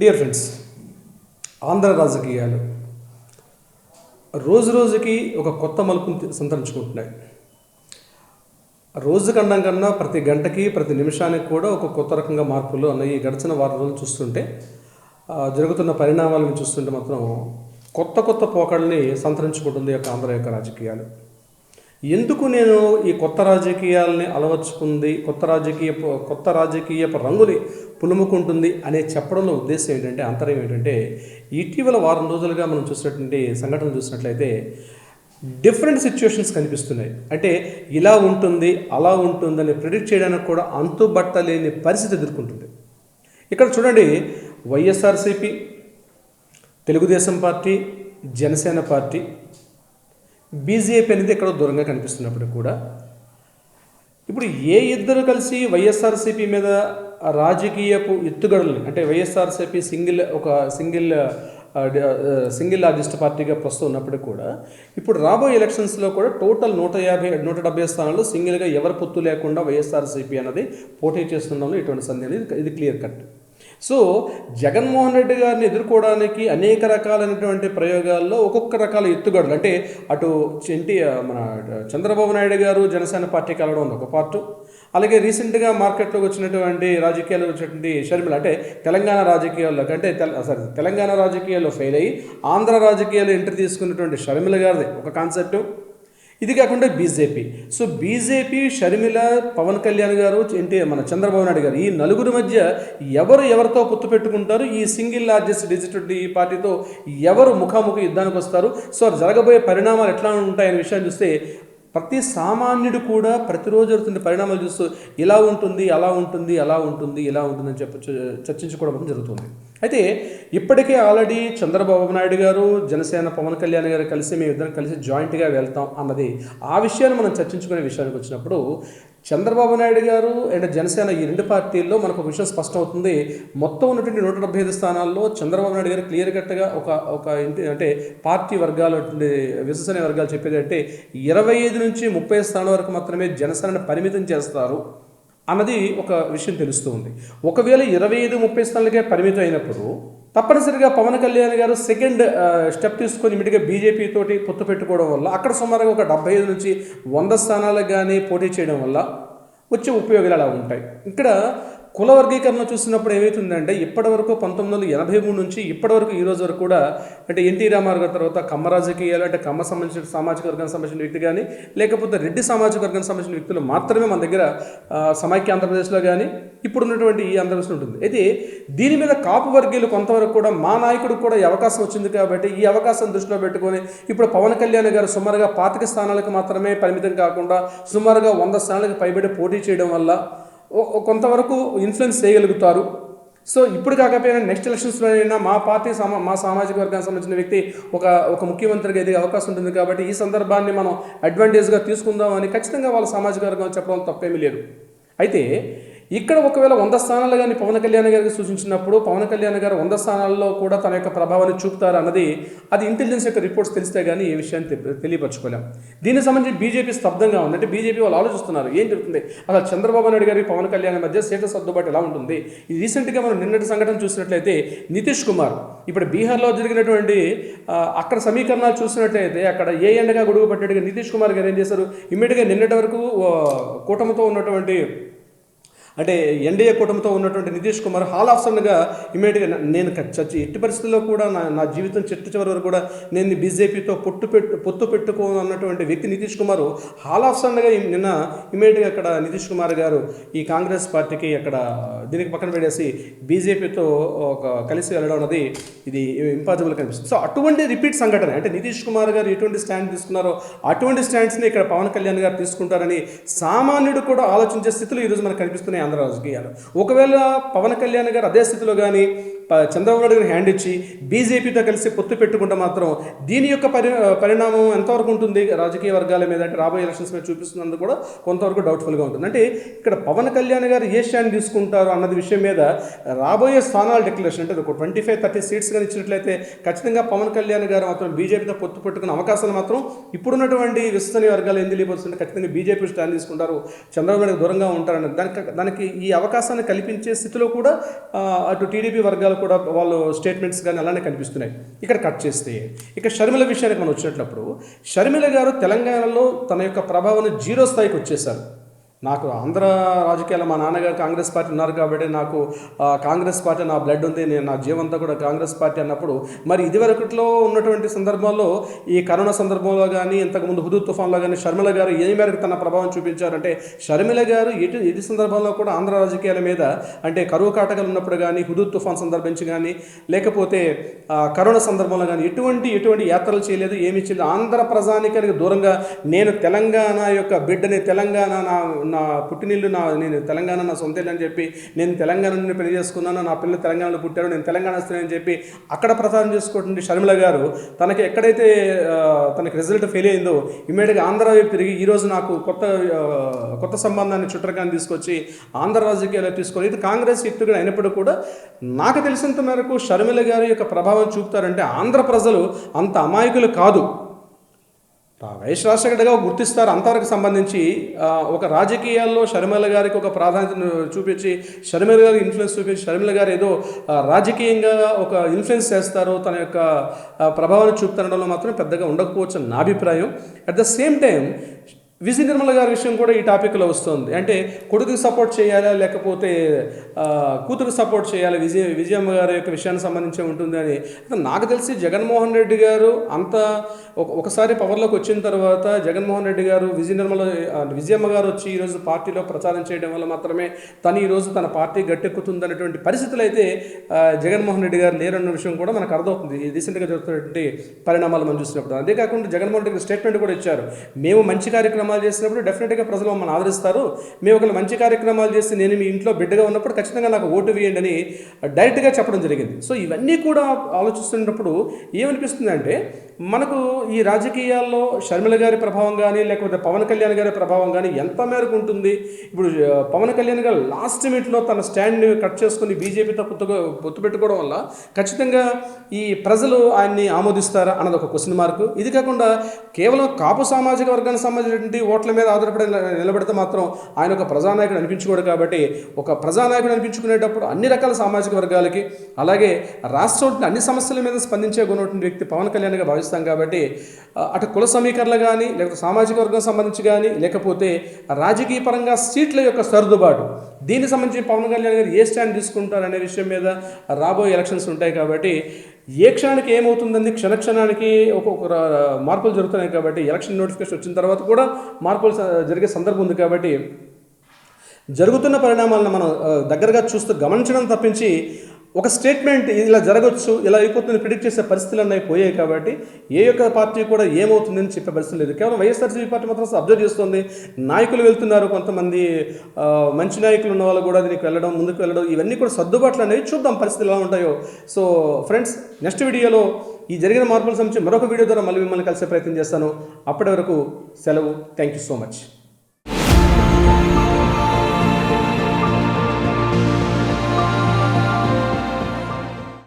Dear friends, Andhra రాజకీయాలు రోజు రోజుకి ఒక కొత్త మలుపుని సంతరించుకుంటున్నాయి. రోజు కన్నా ప్రతి గంటకి ప్రతి నిమిషానికి కూడా ఒక కొత్త రకంగా మార్పులు అన్నవి గడిచిన వారం రోజులు చూస్తుంటే జరుగుతున్న పరిణామాలను చూస్తుంటే మాత్రం కొత్త పోకడల్ని సంతరించుకుంటుంది యొక్క ఆంధ్ర యొక్క రాజకీయాలు. ఎందుకు నేను ఈ కొత్త రాజకీయాలని అలవర్చుకుంది, కొత్త రాజకీయపు రంగుని పులుముకుంటుంది అనే చెప్పడంలో ఉద్దేశం ఏంటంటే, అంతరం ఏంటంటే, ఇటీవల వారం రోజులుగా మనం చూసినటువంటి సంఘటనలు చూసినట్లయితే డిఫరెంట్ సిచ్యువేషన్స్ కనిపిస్తున్నాయి. అంటే ఇలా ఉంటుంది అలా ఉంటుందని ప్రిడిక్ట్ చేయడానికి కూడా అంతుబట్టలేని పరిస్థితి ఎదుర్కొంటుంది. ఇక్కడ చూడండి, YSRCP, Telugu Desam party, Janasena party, BJP అనేది ఎక్కడో దూరంగా కనిపిస్తున్నప్పుడు కూడా ఇప్పుడు ఏ ఇద్దరు కలిసి వైఎస్ఆర్సీపీ మీద రాజకీయపు ఎత్తుగడలు, అంటే వైఎస్ఆర్సీపీ సింగిల్ లార్జెస్ట్ పార్టీగా ప్రస్తుతం ఉన్నప్పటికీ కూడా ఇప్పుడు రాబోయే ఎలక్షన్స్లో కూడా టోటల్ 170 స్థానాల్లో సింగిల్గా ఎవరి పొత్తు లేకుండా వైఎస్ఆర్సీపీ అన్నది పోటీ చేస్తుండడంలో ఎటువంటి సందేహం లేదు. ఇది clear cut. So Jaganmohan Reddy గారిని ఎదుర్కోవడానికి అనేక రకాలైనటువంటి ప్రయోగాల్లో ఒక్కొక్క రకాల ఎత్తుగడలు, అంటే అటు మన చంద్రబాబు నాయుడు గారు జనసేన పార్టీ కలవడం ఒక పార్టు, అలాగే రీసెంట్గా మార్కెట్లోకి వచ్చినటువంటి రాజకీయాలు వచ్చినటువంటి షర్మిల, అంటే తెలంగాణ రాజకీయాల్లో తెలంగాణ రాజకీయాల్లో ఫెయిల్ అయ్యి ఆంధ్ర రాజకీయాల్లో ఎంట్రీ తీసుకున్నటువంటి షర్మిల గారిది ఒక కాన్సెప్టు. ఇది కాకుండా బీజేపీ, షర్మిల, పవన్ కళ్యాణ్ గారు, మన చంద్రబాబు నాయుడు గారు, ఈ నలుగురి మధ్య ఎవరితో పొత్తు పెట్టుకుంటారు, ఈ సింగిల్ లార్జెస్ట్ డిజిటల్ పార్టీతో ఎవరు ముఖాముఖి యుద్ధానికి వస్తారు, సో జరగబోయే పరిణామాలు ఎట్లా ఉంటాయనే విషయాన్ని చూస్తే ప్రతి సామాన్యుడు కూడా ప్రతిరోజు జరుగుతున్న పరిణామాలు చూస్తూ ఇలా ఉంటుంది అలా ఉంటుంది ఇలా ఉంటుందని చర్చించుకోవడం జరుగుతుంది. అయితే ఇప్పటికే ఆల్రెడీ చంద్రబాబు నాయుడు గారు, జనసేన పవన్ కళ్యాణ్ గారు కలిసి మేమిద్దరం కలిసి జాయింట్గా వెళ్తాం అన్నది, ఆ విషయాన్ని మనం చర్చించుకునే విషయానికి వచ్చినప్పుడు చంద్రబాబు నాయుడు గారు అండ్ జనసేన ఈ రెండు పార్టీల్లో మనకు ఒక విషయం స్పష్టమవుతుంది. మొత్తం ఉన్నటువంటి 175 స్థానాల్లో చంద్రబాబు నాయుడు గారు క్లియర్ కట్గా ఒక అంటే పార్టీ వర్గాలు, విశ్వసనీయ వర్గాలు చెప్పేది అంటే 25 నుంచి 30 స్థానాల వరకు మాత్రమే జనసేనను పరిమితం చేస్తారు అన్నది ఒక విషయం తెలుస్తూ ఉంది. ఒకవేళ 25-30 స్థానాలకే పరిమితం అయినప్పుడు తప్పనిసరిగా పవన్ కళ్యాణ్ గారు సెకండ్ స్టెప్ తీసుకొని ఇమిడిగా బీజేపీ తోటి పొత్తు పెట్టుకోవడం వల్ల అక్కడ సుమారుగా ఒక 75 నుంచి 100 స్థానాలకు కానీ పోటీ చేయడం వల్ల వచ్చే ఉపయోగాలు అలా ఉంటాయి. ఇక్కడ కుల వర్గీకరణ చూసినప్పుడు ఏమవుతుందంటే, ఇప్పటివరకు 1983 నుంచి ఇప్పటివరకు ఈ రోజు వరకు కూడా, అంటే ఎన్టీ రామారావు గారి తర్వాత కమ్మ రాజకీయాలు, అంటే కమ్మ సంబంధించిన సామాజిక వర్గానికి సంబంధించిన వ్యక్తి కానీ, లేకపోతే రెడ్డి సామాజిక వర్గానికి సంబంధించిన వ్యక్తులు మాత్రమే మన దగ్గర సమైక్య ఆంధ్రప్రదేశ్లో కానీ ఇప్పుడు ఉన్నటువంటి ఈ ఆంధ్రప్రదేశ్లో ఉంటుంది. అయితే దీని మీద కాపు వర్గీయులు కొంతవరకు కూడా మా నాయకుడు కూడా ఈ అవకాశం వచ్చింది కాబట్టి ఈ అవకాశం దృష్టిలో పెట్టుకొని ఇప్పుడు పవన్ కళ్యాణ్ గారు సుమారుగా 25 స్థానాలకు మాత్రమే పరిమితం కాకుండా సుమారుగా 100 స్థానాలకు పైబడి పోటీ చేయడం వల్ల కొంతవరకు ఇన్ఫ్లుయెన్స్ చేయగలుగుతారు. సో ఇప్పుడు కాకపోయినా నెక్స్ట్ ఎలక్షన్స్లో అయినా మా పార్టీ మా సామాజిక వర్గానికి సంబంధించిన వ్యక్తి ఒక ముఖ్యమంత్రిగా ఎదిగే అవకాశం ఉంటుంది కాబట్టి ఈ సందర్భాన్ని మనం అడ్వాంటేజ్గా తీసుకుందామని ఖచ్చితంగా వాళ్ళ సామాజిక వర్గం చెప్పడం తప్పేమీ లేదు. అయితే ఇక్కడ ఒకవేళ 100 స్థానాలు కానీ పవన్ కళ్యాణ్ గారికి సూచించినప్పుడు పవన్ కళ్యాణ్ గారు 100 స్థానాల్లో కూడా తన యొక్క ప్రభావాన్ని చూపుతారు అన్నది అది ఇంటెలిజెన్స్ యొక్క రిపోర్ట్స్ తెలిస్తే కానీ ఏ విషయాన్ని తెలియపరచుకోలేం. దీనికి సంబంధించి బీజేపీ స్తబ్దంగా ఉంది. అంటే బీజేపీ వాళ్ళు ఆలోచిస్తున్నారు ఏం జరుగుతుంది, అసలు చంద్రబాబు నాయుడు గారి పవన్ కళ్యాణ్ మధ్య సీట్ల సర్దుబాటు ఎలా ఉంటుంది. ఈ రీసెంట్గా మనం నిన్నటి సంఘటన చూసినట్లయితే నితీష్ కుమార్ ఇప్పుడు బీహార్లో జరిగినటువంటి అక్కడ సమీకరణాలు చూసినట్లయితే అక్కడ ఏ ఎండగా గొడుగు పట్టేట్టుగా నితీష్ కుమార్ గారు ఏం చేశారు, ఇమ్మీడియట్గా నిన్నటి వరకు కూటమితో ఉన్నటువంటి, అంటే ఎన్డీఏ కూటమితో ఉన్నటువంటి నితీష్ కుమార్ హాల్ ఆఫ్ సడన్గా ఇమీడియట్గా నేను ఎట్టి పరిస్థితుల్లో కూడా నా జీవితం చివరి వరకు కూడా నేను బీజేపీతో పొత్తు పెట్టుకోనన్నటువంటి వ్యక్తి నితీష్ కుమార్ హాల్ ఆఫ్ సడన్గా నిన్న ఇమీడియట్గా అక్కడ నితీష్ కుమార్ గారు ఈ కాంగ్రెస్ పార్టీకి అక్కడ దీనికి పక్కన పెట్టేసి బీజేపీతో కలిసి వెళ్ళడం అనేది ఇది ఇంపాసిబుల్ కనిపిస్తుంది. సో అటువంటి రిపీట్ సంఘటన, అంటే నితీష్ కుమార్ గారు ఎటువంటి స్టాండ్ తీసుకున్నారో అటువంటి స్టాండ్స్ని ఇక్కడ పవన్ కళ్యాణ్ గారు తీసుకుంటారని సామాన్యుడు కూడా ఆలోచించే స్థితిలో ఈరోజు మనకు కనిపిస్తున్నాయి ఆంధ్ర రాజకీయాలు. ఒకవేళ పవన్ కళ్యాణ్ గారు అదే స్థితిలో కానీ చంద్రబాబు నాయుడు గారు హ్యాండ్ ఇచ్చి బీజేపీతో కలిసి పొత్తు పెట్టుకుంటే మాత్రం దీని యొక్క పరిణామం ఎంతవరకు ఉంటుంది రాజకీయ వర్గాల మీద, అంటే రాబోయే ఎలక్షన్స్ మీద చూపిస్తున్నందుకు కూడా కొంతవరకు డౌట్ఫుల్గా ఉంటుంది. అంటే ఇక్కడ పవన్ కళ్యాణ్ గారు ఏ స్టాండ్ తీసుకుంటారు అన్నది విషయం మీద రాబోయే స్థానాల డిక్లరేషన్, అంటే ఒక 25-30 సీట్స్ కానీ ఇచ్చినట్లయితే ఖచ్చితంగా పవన్ కళ్యాణ్ గారు మాత్రం బీజేపీతో పొత్తు పెట్టుకున్న అవకాశాలు మాత్రం ఇప్పుడున్నటువంటి విశ్వసనీయ వర్గాలు ఏం తెలియపరుస్తుంటే ఖచ్చితంగా బీజేపీ స్టాండ్ తీసుకుంటారు, చంద్రబాబు నాయుడు దూరంగా ఉంటారని దానికి ఈ అవకాశాన్ని కల్పించే స్థితిలో కూడా అటు టీడీపీ వర్గాలు కూడా వాళ్ళు స్టేట్మెంట్స్ కానీ అలానే కనిపిస్తున్నాయి. ఇక్కడ కట్ చేస్తే ఇక షర్మిల విషయానికి మనం వచ్చినప్పుడు షర్మిల గారు తెలంగాణలో తన యొక్క ప్రభావాన్ని జీరో స్థాయికి వచ్చేసారు. నాకు ఆంధ్ర రాజకీయాలు మా నాన్నగారు కాంగ్రెస్ పార్టీ ఉన్నారు కాబట్టి నాకు కాంగ్రెస్ పార్టీ నా బ్లడ్ ఉంది, నేను నా జీవంతా కూడా కాంగ్రెస్ పార్టీ అన్నప్పుడు మరి ఇదివరకట్లో ఉన్నటువంటి సందర్భంలో ఈ కరోనా సందర్భంలో కానీ ఇంతకుముందు హుదూద్ తుఫాన్లో కానీ షర్మిల గారు ఏ మేరకు తన ప్రభావం చూపించారంటే షర్మిల గారు ఎటు సందర్భంలో కూడా ఆంధ్ర రాజకీయాల మీద అంటే కరువు కాటకాలు ఉన్నప్పుడు కానీ హుదూద్ తుఫాన్ సందర్భించి కానీ లేకపోతే కరోనా సందర్భంలో కానీ ఎటువంటి యాత్రలు చేయలేదు, ఏమీ చేయలేదు. ఆంధ్ర ప్రజానికానికి దూరంగా నేను తెలంగాణ యొక్క బిడ్డని, తెలంగాణ నా పుట్టినిల్లు, నేను తెలంగాణ నా సొంత ఇల్లు అని చెప్పి నేను తెలంగాణ నుండి పెళ్లి చేసుకున్నాను, నా పిల్లలు తెలంగాణలో పుట్టారు, నేను తెలంగాణ వస్తానని అని చెప్పి అక్కడ ప్రచారం చేసుకోవటువంటి షర్మిల గారు తనకి ఎక్కడైతే తనకి రిజల్ట్ ఫెయిల్ అయిందో ఇమ్మీడియట్గా ఆంధ్ర వైపు తిరిగి ఈరోజు నాకు కొత్త సంబంధాన్ని చుట్టరికాన్ని తీసుకొచ్చి ఆంధ్ర రాజకీయాల్లో తీసుకొని ఇది కాంగ్రెస్ ఎత్తుగా అయినప్పుడు కూడా నాకు తెలిసినంత మేరకు షర్మిల గారి యొక్క ప్రభావం చూపుతారంటే ఆంధ్ర ప్రజలు అంత అమాయకులు కాదు. వైఎస్ రాజశేఖరగా గుర్తిస్తారు. అంతవరకు సంబంధించి ఒక రాజకీయాల్లో షర్మిల గారికి ఒక ప్రాధాన్యతను చూపించి షర్మిల గారి ఇన్ఫ్లుయెన్స్ చూపించి షర్మిల గారు ఏదో రాజకీయంగా ఒక ఇన్ఫ్లుయెన్స్ చేస్తారు, తన యొక్క ప్రభావాన్ని చూపుతారనడంలో మాత్రం పెద్దగా ఉండకపోవచ్చు నా అభిప్రాయం. At the same time Vijaya Nirmala గారి విషయం కూడా ఈ టాపిక్లో వస్తుంది. అంటే కొడుకుకి సపోర్ట్ చేయాలా లేకపోతే కూతురికి సపోర్ట్ చేయాలి విజయమ్మ గారి యొక్క విషయానికి సంబంధించి ఉంటుంది అని నాకు తెలిసి జగన్మోహన్ రెడ్డి గారు ఒకసారి పవర్లోకి వచ్చిన తర్వాత జగన్మోహన్ రెడ్డి గారు విజయమ్మ గారు వచ్చి ఈరోజు పార్టీలో ప్రచారం చేయడం వల్ల మాత్రమే తను ఈరోజు తన పార్టీ గట్టెక్కుతుంది అనేటువంటి పరిస్థితులు అయితే జగన్మోహన్ రెడ్డి గారు లేరన్న విషయం కూడా మనకు అర్థమవుతుంది రీసెంట్గా జరుగుతున్నటువంటి పరిణామాలు మనం చూసినప్పుడు. అంతేకాకుండా జగన్మోహన్ రెడ్డి స్టేట్మెంట్ కూడా ఇచ్చారు, మేము మంచి కార్యక్రమాలు చేసినప్పుడు డెఫినెట్గా ప్రజలు మమ్మల్ని ఆదరిస్తారు, మేము ఒక మంచి కార్యక్రమాలు చేసి నేను మీ ఇంట్లో బిడ్డగా ఉన్నప్పుడు ఖచ్చితంగా నాకు ఓటు వేయండి అని డైరెక్ట్గా చెప్పడం జరిగింది. సో ఇవన్నీ కూడా ఆలోచిస్తున్నప్పుడు ఏమనిపిస్తుంది అంటే మనకు ఈ రాజకీయాల్లో షర్మిల గారి ప్రభావం కానీ లేకపోతే పవన్ కళ్యాణ్ గారి ప్రభావం కానీ ఎంత మేరకు ఉంటుంది. ఇప్పుడు పవన్ కళ్యాణ్ గారు లాస్ట్ మినిట్లో తన స్టాండ్ని కట్ చేసుకుని బీజేపీతో పొత్తు పెట్టుకోవడం వల్ల ఖచ్చితంగా ఈ ప్రజలు ఆయన్ని ఆమోదిస్తారా అన్నది ఒక క్వశ్చన్ మార్కు. ఇది కాకుండా కేవలం కాపు సామాజిక వర్గానికి సంబంధించినటువంటి ఓట్ల మీద ఆధారపడి నిలబడితే మాత్రం ఆయన ఒక ప్రజానాయకుడు అనిపించుకోడు. కాబట్టి ఒక ప్రజానాయకుడు అనిపించుకునేటప్పుడు అన్ని రకాల సామాజిక వర్గాలకి అలాగే రాష్ట్రంలో అన్ని సమస్యల మీద స్పందించే గుణటువంటి వ్యక్తి పవన్ కళ్యాణ్గా భావిస్తాం. కాబట్టి అటు కుల సమీకరణలు కానీ లేకపోతే సామాజిక వర్గం సంబంధించి కానీ లేకపోతే రాజకీయ పరంగా సీట్ల యొక్క సర్దుబాటు దీనికి సంబంధించి పవన్ కళ్యాణ్ గారు ఏ స్టాండ్ తీసుకుంటారు అనే విషయం మీద రాబోయే ఎలక్షన్స్ ఉంటాయి. కాబట్టి ఏ క్షణానికి ఏమవుతుందని క్షణానికి ఒక్కొక్క మార్పులు జరుగుతున్నాయి. కాబట్టి ఎలక్షన్ నోటిఫికేషన్ వచ్చిన తర్వాత కూడా మార్పులు జరిగే సందర్భం ఉంది. కాబట్టి జరుగుతున్న పరిణామాలను మనం దగ్గరగా చూస్తూ గమనించడం తప్పించి ఒక స్టేట్మెంట్ ఇలా జరగవచ్చు ఇలా అయిపోతుంది ప్రిడిక్ట్ చేసే పరిస్థితులు అన్నీ పోయాయి. కాబట్టి ఏ యొక్క పార్టీ కూడా ఏమవుతుందని చెప్పే పరిస్థితి లేదు. కేవలం వైఎస్ఆర్సీపీ పార్టీ మాత్రం అబ్జర్వ్ చేస్తుంది. నాయకులు వెళ్తున్నారు, కొంతమంది మంచి నాయకులు ఉన్న వాళ్ళు కూడా దీనికి వెళ్ళడం ముందుకు వెళ్ళడం ఇవన్నీ కూడా సర్దుబాట్లు అనేవి చూద్దాం పరిస్థితులు ఎలా ఉంటాయో. సో ఫ్రెండ్స్, నెక్స్ట్ వీడియోలో ఈ జరిగిన మార్పుల సంబంధించి మరొక వీడియో ద్వారా మళ్ళీ మిమ్మల్ని కలిసే ప్రయత్నం చేస్తాను. అప్పటి వరకు సెలవు. Thank you so much.